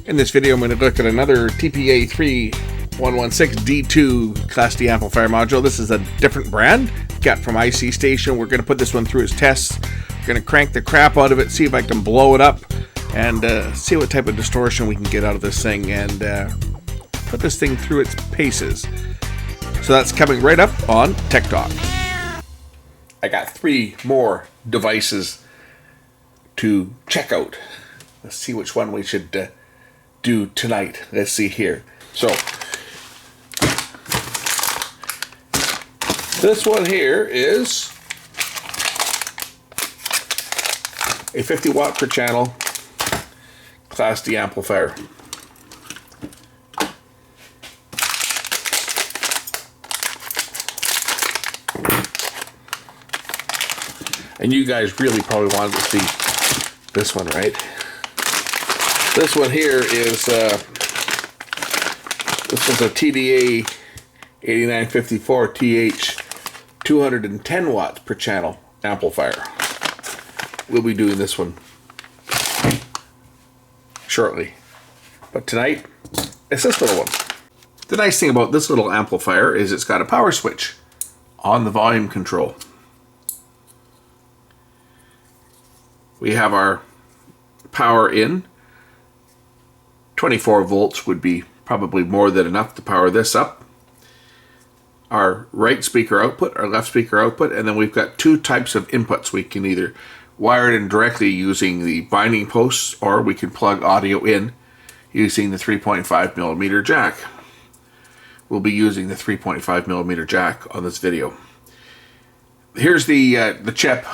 In this video, I'm going to look at another tpa3116d2 Class D amplifier module. This is a different brand, got from icstation. We're going to put this one through its tests. We're going to crank the crap out of it, see if I can blow it up, and see what type of distortion we can get out of this thing, and put this thing through its paces. So that's coming right up on Tech Talk. I got 3 more devices to check out. Let's see which one we should do tonight. Let's see here. So this one here is a 50 watt per channel Class D amplifier. And you guys really probably wanted to see this one, right? This one here is this is a tpa3116d2 210 watts per channel amplifier. We'll be doing this one shortly, but tonight it's this little one. The nice thing about this little amplifier is it's got a power switch on the volume control. We have our power in. 24 volts would be probably more than enough to power this up. Our right speaker output, our left speaker output, and then we've got 2 types of inputs. We can either wire it in directly using the binding posts, or we can plug audio in using the 3.5 millimeter jack. We'll be using the 3.5 millimeter jack on this video. Here's the chip.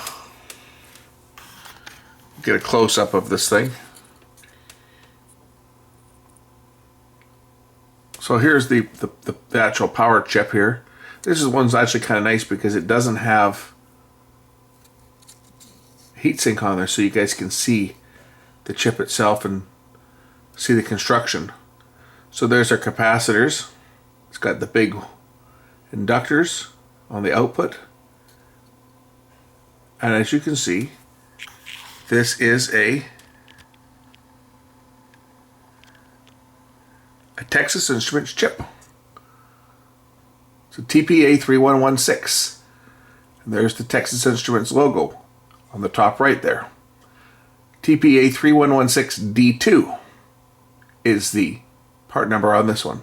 Get a close-up of this thing. So here's the actual power chip here. This is one's actually kind of nice because it doesn't have heatsink on there, so you guys can see the chip itself and see the construction. So there's our capacitors. It's got the big inductors on the output. And as you can see, this is a Texas Instruments chip. It's a tpa3116. And there's the Texas Instruments logo on the top right there. tpa3116d2 is the part number on this one.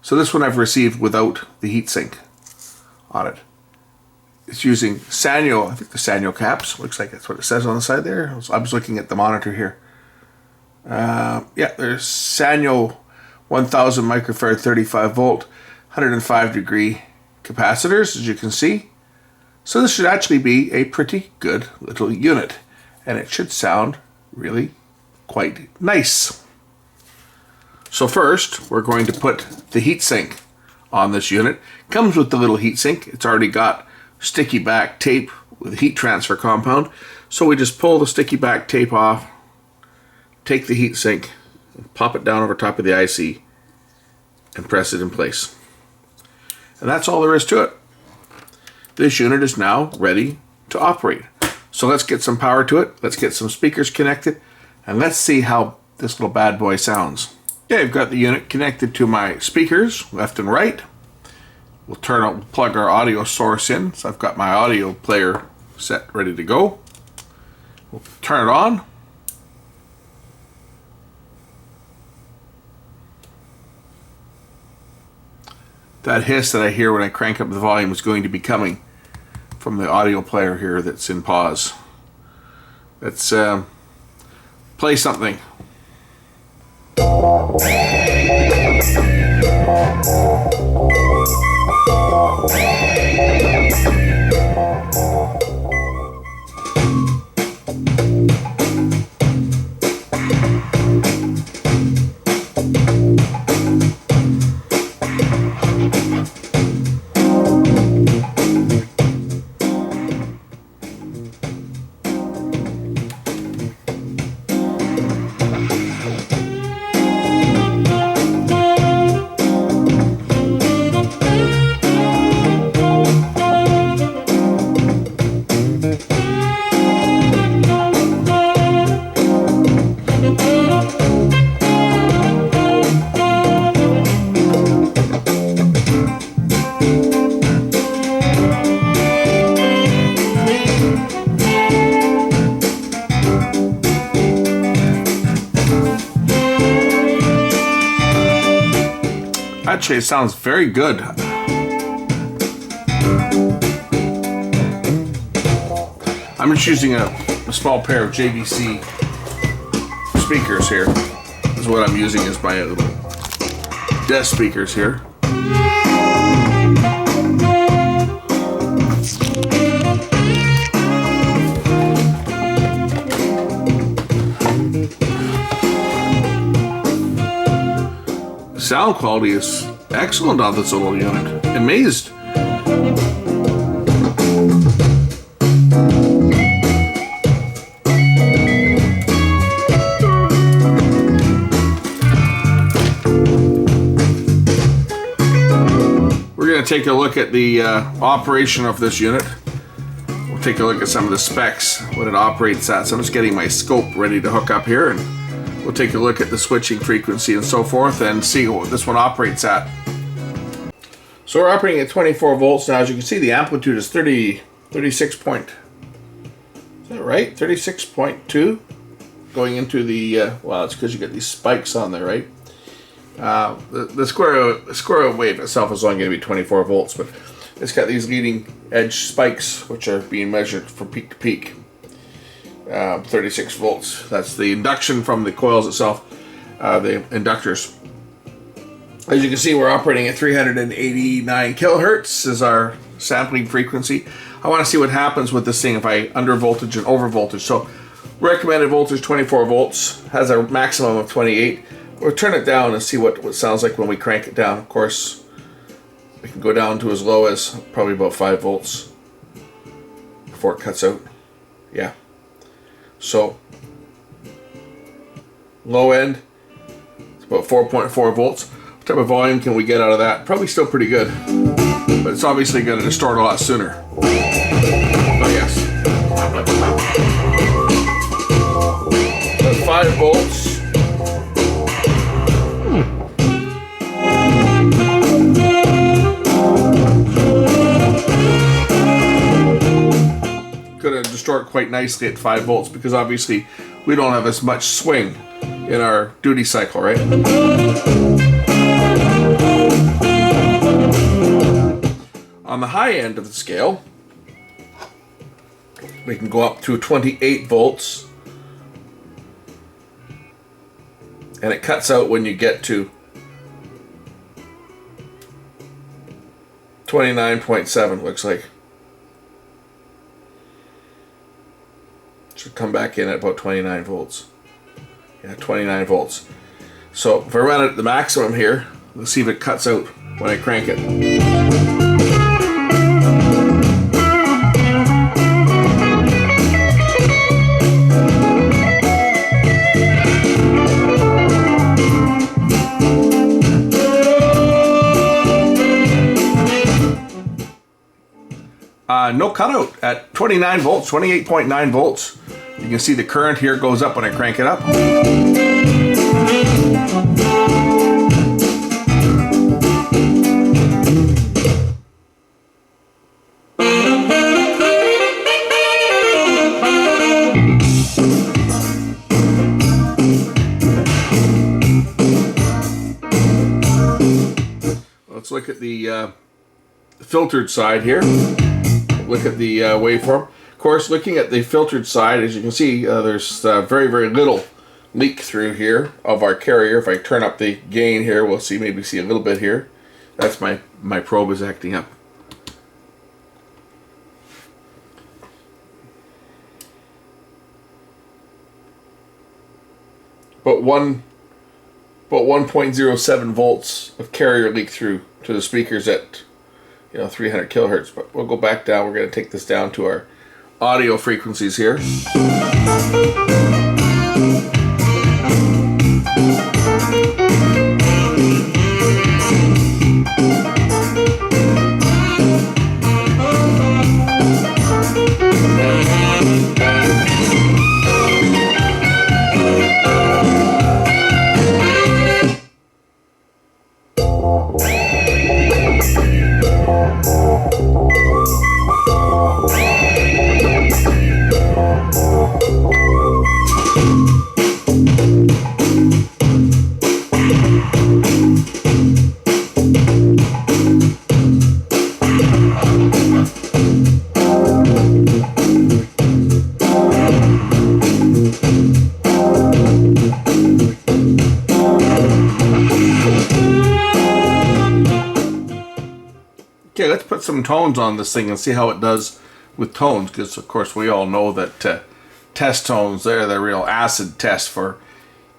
So this one I've received without the heatsink on it. It's using Sanyo, I think the Sanyo caps. Looks like that's what it says on the side there. I was looking at the monitor here. Yeah, there's Sanyo 1000 microfarad 35 volt 105 degree capacitors, as you can see. So this should actually be a pretty good little unit, and it should sound really quite nice. So first we're going to put the heatsink on this unit. Comes with the little heatsink. It's already got sticky back tape with heat transfer compound. So we just pull the sticky back tape off, take the heatsink, and pop it down over top of the IC and press it in place. And that's all there is to it. This unit is now ready to operate. So let's get some power to it. Let's get some speakers connected, and let's see how this little bad boy sounds. Okay, I've got the unit connected to my speakers, left and right. We'll plug our audio source in. So I've got my audio player set, ready to go. We'll turn it on. That hiss that I hear when I crank up the volume is going to be coming from the audio player here that's in pause. Let's play something. Actually, it sounds very good. I'm just using a small pair of JVC speakers here. This is what I'm using as my little desk speakers here. Sound quality is excellent on this little unit. Amazed. We're going to take a look at the operation of this unit. We'll take a look at some of the specs, what it operates at. So I'm just getting my scope ready to hook up here, and we'll take a look at the switching frequency and so forth and see what this one operates at. So we're operating at 24 volts now. As you can see, the amplitude is 36 point. Is that right? 36.2 going into the, well, it's because you get these spikes on there, right? The square wave itself is only going to be 24 volts, but it's got these leading edge spikes which are being measured from peak to peak. 36 volts. That's the induction from the coils itself, the inductors. As you can see, we're operating at 389 kilohertz is our sampling frequency. I want to see what happens with this thing if I under voltage and over voltage. So recommended voltage 24 volts, has a maximum of 28. We'll turn it down and see what it sounds like when we crank it down. Of course, we can go down to as low as probably about 5 volts before it cuts out. Yeah. So, low end, it's about 4.4 volts. What type of volume can we get out of that? Probably still pretty good, but it's obviously going to distort a lot sooner. Oh yes. That's 5 volts. Going to distort quite nicely at 5 volts because obviously we don't have as much swing in our duty cycle, right? On the high end of the scale, we can go up to 28 volts, and it cuts out when you get to 29.7, looks like. Should come back in at about 29 volts. Yeah, 29 volts. So if I run it at the maximum here, let's see if it cuts out when I crank it. No cutout at 29 volts, 28.9 volts. You can see the current here goes up when I crank it up. Let's look at the filtered side here. Look at the waveform. Of course, looking at the filtered side, as you can see, there's very, very little leak through here of our carrier. If I turn up the gain here, we'll see maybe see a little bit here. That's my probe is acting up. But 1.07 volts of carrier leak through to the speakers at 300 kilohertz, but we'll go back down. We're going to take this down to our audio frequencies here. put some tones on this thing and see how it does with tones, because of course we all know that test tones, they're the real acid test for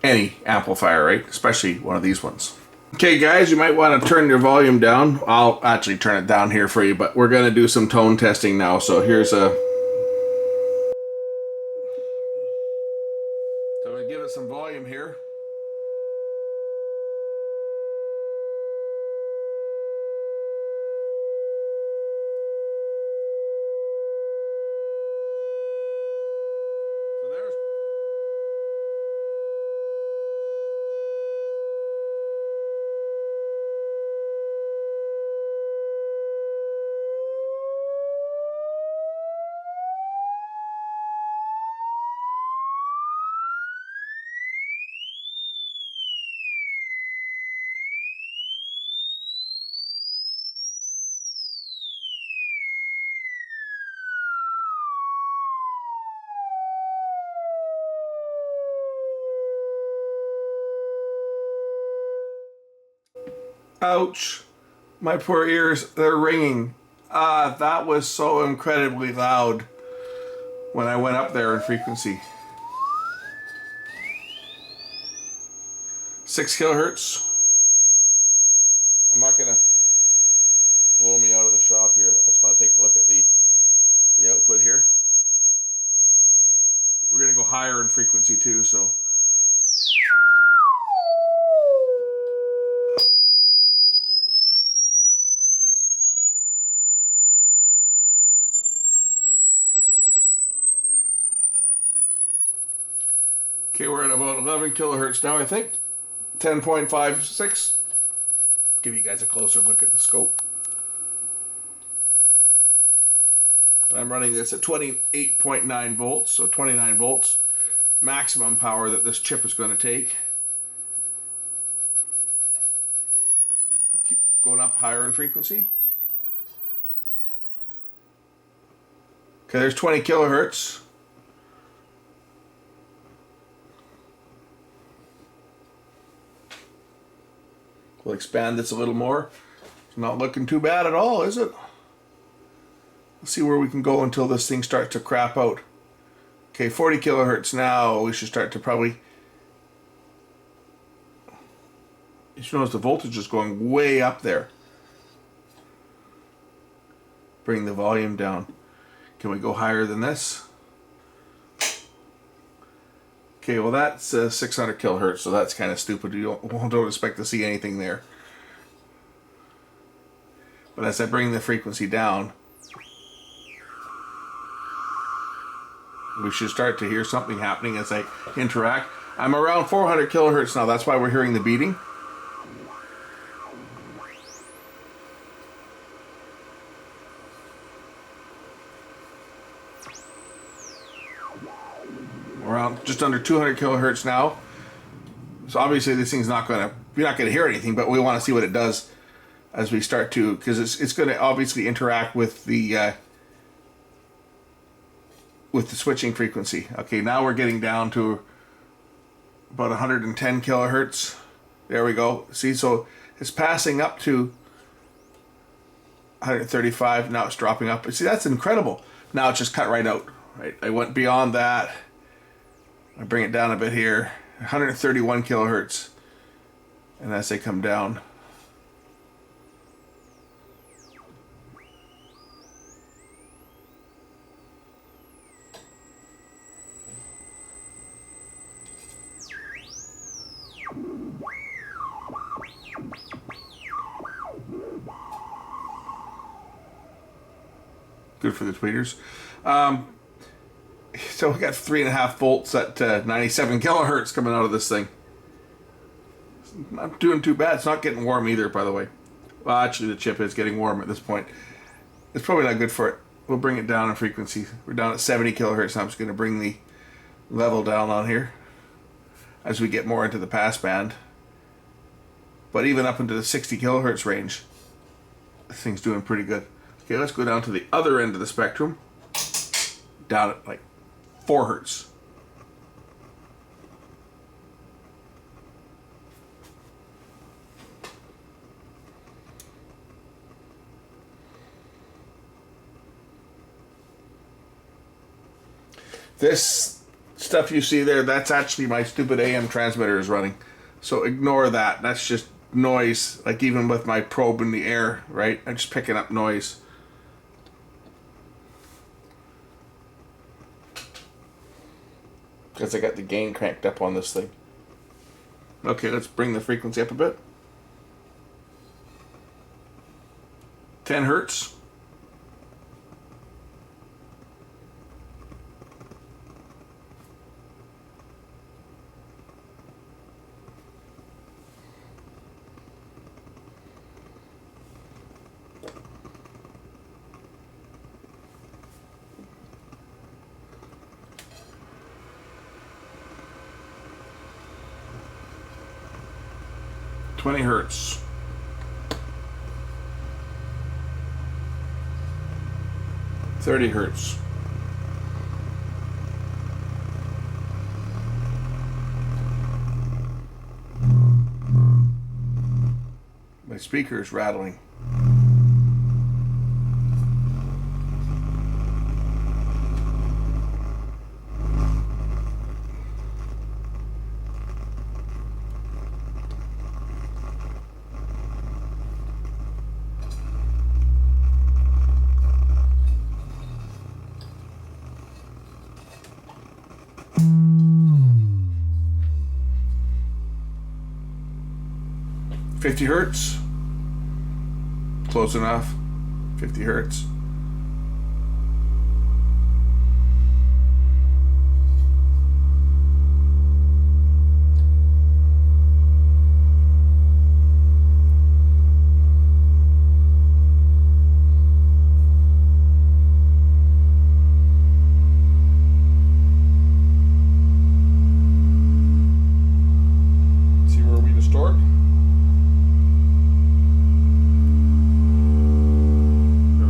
any amplifier, right? Especially one of these ones. Okay guys, you might want to turn your volume down. I'll actually turn it down here for you, but we're going to do some tone testing now. So here's a... So I'm going to give it some volume here. So there's... Ouch. My poor ears, they're ringing. That was so incredibly loud when I went up there in frequency. 6 kilohertz. I'm not gonna blow me out of the shop here. I just want to take a look at the output here. We're gonna go higher in frequency too, so. Okay, we're at about 11 kilohertz now, I think. 10.56. Give you guys a closer look at the scope. I'm running this at 28.9 volts, so 29 volts. Maximum power that this chip is going to take. Keep going up higher in frequency. Okay, there's 20 kilohertz. We'll expand this a little more. It's not looking too bad at all, is it? Let's see where we can go until this thing starts to crap out. Okay, 40 kilohertz now. We should start to probably... You should notice the voltage is going way up there. Bring the volume down. Can we go higher than this? Okay, well that's 600 kilohertz, so that's kind of stupid. You don't expect to see anything there. But as I bring the frequency down, we should start to hear something happening as I interact. I'm around 400 kilohertz now, that's why we're hearing the beating. Around just under 200 kilohertz now. So obviously this thing's not gonna, you're not gonna hear anything, but we want to see what it does as we start to, because it's going to obviously interact with the switching frequency. Okay, now we're getting down to about 110 kilohertz. There we go. See, so it's passing up to 135. Now it's dropping up. See, that's incredible. Now it's just cut right out. Right, I went beyond that. I bring it down a bit here. 131 kilohertz. And as they come down, good for the tweeters. So we got 3.5 volts at 97 kilohertz coming out of this thing. It's not doing too bad. It's not getting warm either, by the way. Well, actually, the chip is getting warm at this point. It's probably not good for it. We'll bring it down in frequency. We're down at 70 kilohertz. I'm just going to bring the level down on here as we get more into the pass band. But even up into the 60 kilohertz range, this thing's doing pretty good. Okay, let's go down to the other end of the spectrum. Down at like 4 hertz. This stuff you see there, that's actually my stupid AM transmitter is running. So ignore that. That's just noise. Like even with my probe in the air, right? I'm just picking up noise. Because I got the gain cranked up on this thing. Okay, let's bring the frequency up a bit. 10 hertz. Twenty hertz. Thirty hertz. My speaker is rattling. $50 hertz. Close enough. 50 hertz. See where we distort?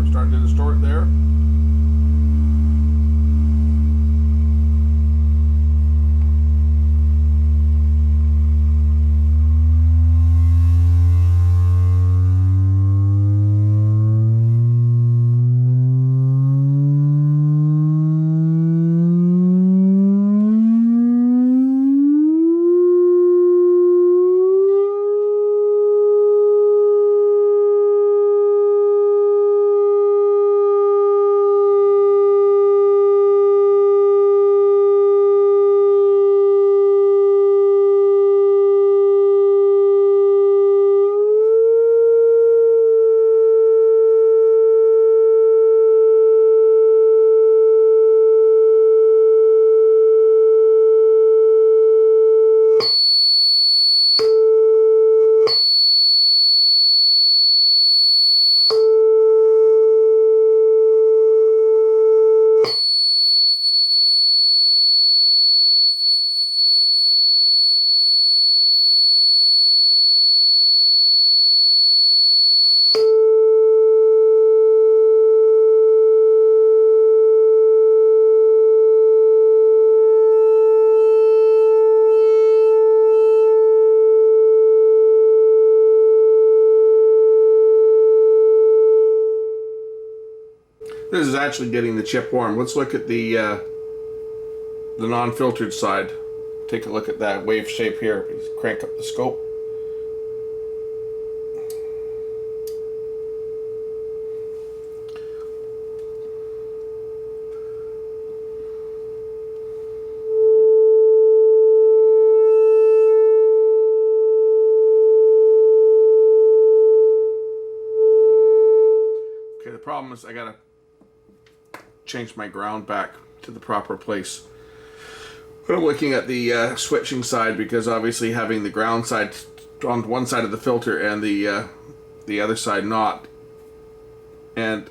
Starting to distort there. This is actually getting the chip warm. Let's look at the non-filtered side. Take a look at that wave shape here. Crank up the scope. Okay, the problem is I gotta change my ground back to the proper place. I'm looking at the switching side because obviously having the ground side on one side of the filter and the other side not, and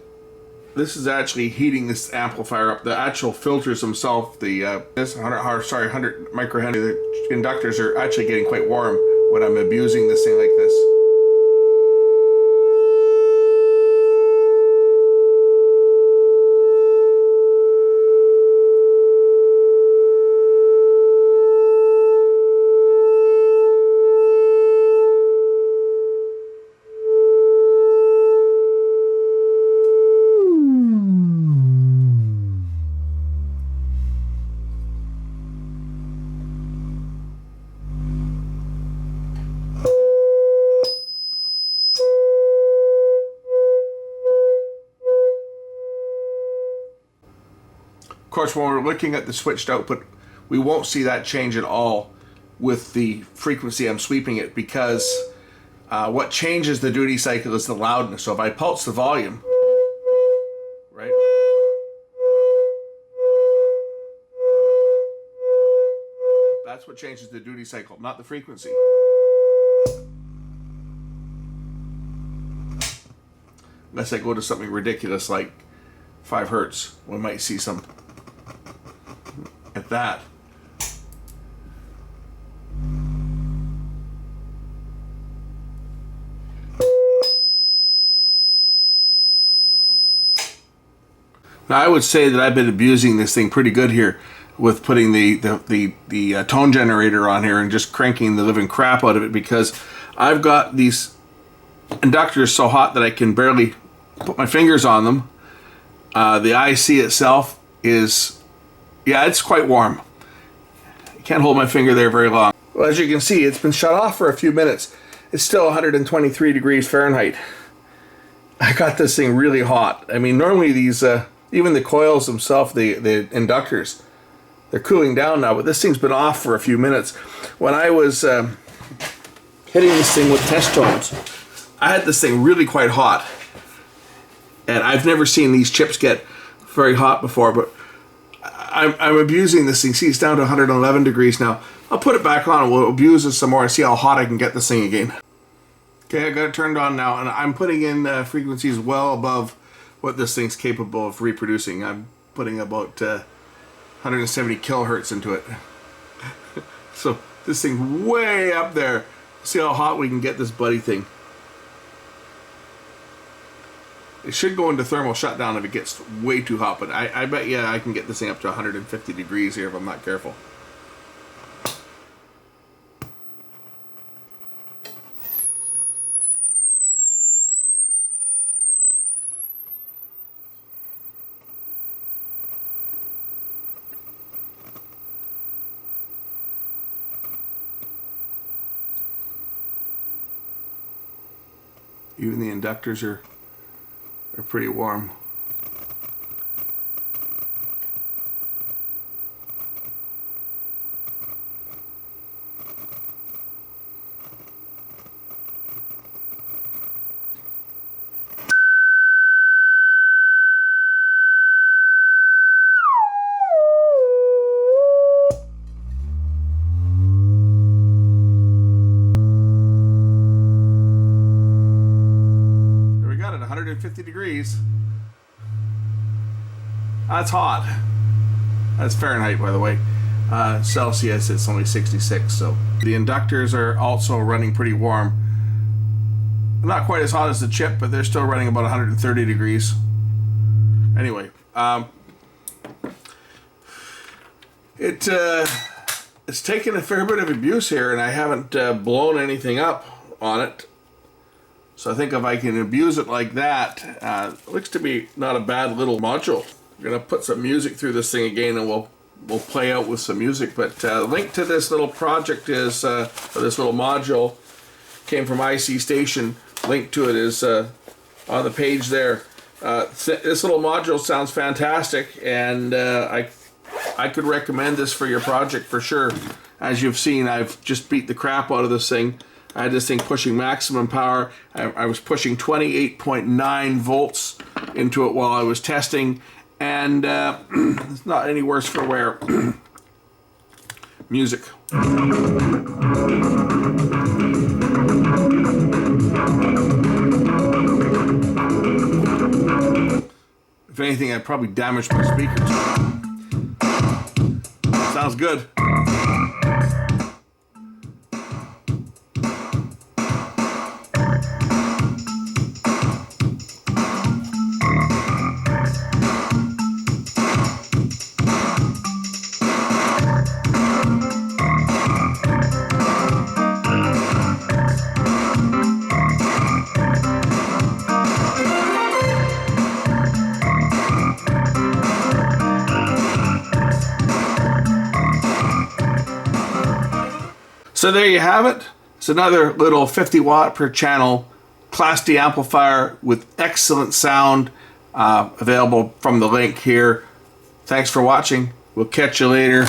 this is actually heating this amplifier up. The actual filters themselves, the 100 microhenry, the inductors are actually getting quite warm when I'm abusing this thing like this. Of course, when we're looking at the switched output, we won't see that change at all with the frequency I'm sweeping it, because what changes the duty cycle is the loudness. So if I pulse the volume, right? That's what changes the duty cycle, not the frequency. Unless I go to something ridiculous like 5 hertz, we might see some at that. Now I would say that I've been abusing this thing pretty good here with putting the tone generator on here and just cranking the living crap out of it, because I've got these inductors so hot that I can barely put my fingers on them. The IC itself is, yeah, it's quite warm. I can't hold my finger there very long. Well, as you can see, it's been shut off for a few minutes. It's still 123 degrees Fahrenheit. I got this thing really hot. I mean, normally these, even the coils themselves, the inductors, they're cooling down now, but this thing's been off for a few minutes. When I was hitting this thing with test tones, I had this thing really quite hot. And I've never seen these chips get very hot before, but I'm abusing this thing. See, it's down to 111 degrees now. I'll put it back on and we'll abuse it some more and see how hot I can get this thing again. Okay, I got it turned on now, and I'm putting in frequencies well above what this thing's capable of reproducing. I'm putting about 170 kilohertz into it. So this thing's way up there. See how hot we can get this buddy thing. It should go into thermal shutdown if it gets way too hot, but I bet you I can get this thing up to 150 degrees here if I'm not careful. Even the inductors are pretty warm. There we got it, 150 degrees. That's hot. That's Fahrenheit, by the way. Celsius, it's only 66. So the inductors are also running pretty warm. Not quite as hot as the chip, but they're still running about 130 degrees. Anyway, it's taken a fair bit of abuse here, and I haven't blown anything up on it. So I think if I can abuse it like that, it looks to be not a bad little module. We're gonna put some music through this thing again, and we'll play out with some music. But the link to this little project is, or this little module, came from icstation. Link to it is on the page there. This little module sounds fantastic, and I could recommend this for your project for sure. As you've seen, I've just beat the crap out of this thing. I had this thing pushing maximum power. I was pushing 28.9 volts into it while I was testing, and it's not any worse for wear. Music. If anything, I probably damaged my speakers. Sounds good. So there you have it. It's another little 50 watt per channel Class D amplifier with excellent sound, available from the link here. thanks for watching. We'll catch you later.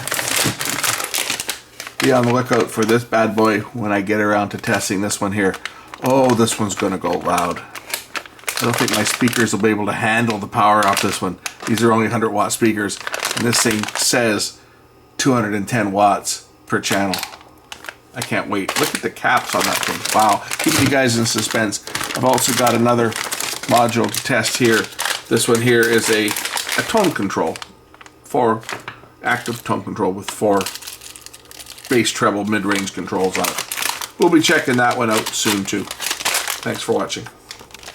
Be on the lookout for this bad boy when I get around to testing this one here. Oh, this one's gonna go loud. I don't think my speakers will be able to handle the power off this one. These are only 100 watt speakers, and this thing says 210 watts per channel. I can't wait. Look at the caps on that thing. Wow, keeping you guys in suspense. I've also got another module to test here. This one here is a tone control. 4 active tone control with 4 bass, treble, mid-range controls on it. We'll be checking that one out soon too. Thanks for watching.